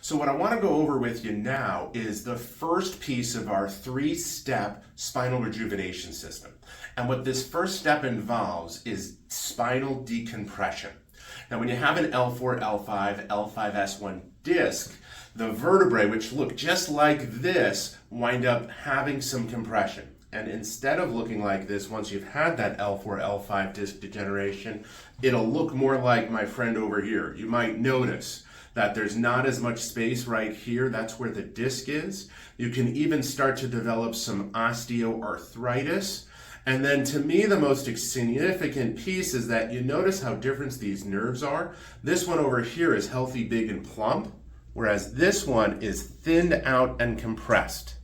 So what I want to go over with you now is the first piece of our three-step spinal rejuvenation system. And what this first step involves is spinal decompression. Now when you have an L4, L5, L5S1 disc, the vertebrae, which look just like this, wind up having some compression. And instead of looking like this, once you've had that L4, L5 disc degeneration, it'll look more like my friend over here. You might notice that there's not as much space right here. That's where the disc is. You can even start to develop some osteoarthritis. And then to me, the most significant piece is that you notice how different these nerves are. This one over here is healthy, big, and plump, whereas this one is thinned out and compressed.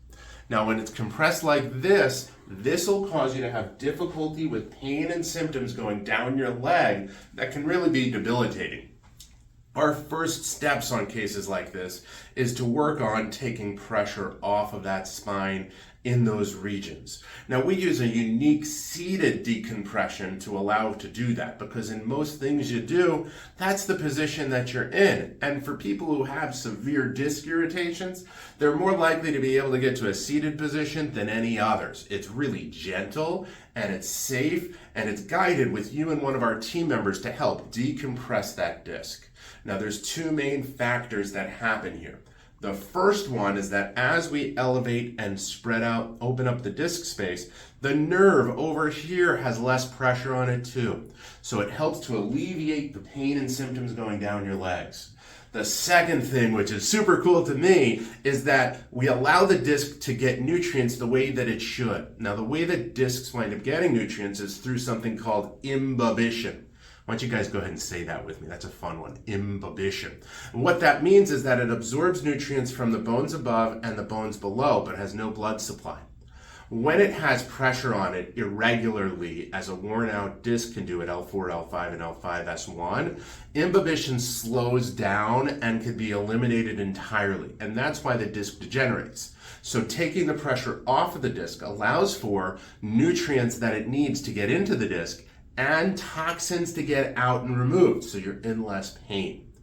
Now, when it's compressed like this will cause you to have difficulty with pain and symptoms going down your leg that can really be debilitating. Our first steps on cases like this is to work on taking pressure off of that spine in those regions. Now we use a unique seated decompression to allow to do that, because in most things you do, that's the position that you're in. And for people who have severe disc irritations, they're more likely to be able to get to a seated position than any others. It's really gentle and it's safe and it's guided with you and one of our team members to help decompress that disc. Now there's two main factors that happen here. The first one is that as we elevate and spread out, open up the disc space, the nerve over here has less pressure on it too. So it helps to alleviate the pain and symptoms going down your legs. The second thing, which is super cool to me, is that we allow the disc to get nutrients the way that it should. Now the way that discs wind up getting nutrients is through something called imbibition. Why don't you guys go ahead and say that with me? That's a fun one, imbibition. And what that means is that it absorbs nutrients from the bones above and the bones below, but has no blood supply. When it has pressure on it irregularly, as a worn out disc can do at L4, L5, and L5S1, imbibition slows down and can be eliminated entirely. And that's why the disc degenerates. So taking the pressure off of the disc allows for nutrients that it needs to get into the disc and toxins to get out and removed, so you're in less pain.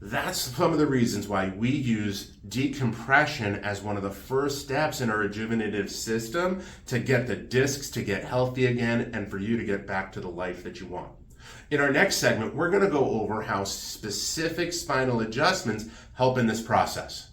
That's some of the reasons why we use decompression as one of the first steps in our rejuvenative system to get the discs to get healthy again and for you to get back to the life that you want. In our next segment, we're going to go over how specific spinal adjustments help in this process.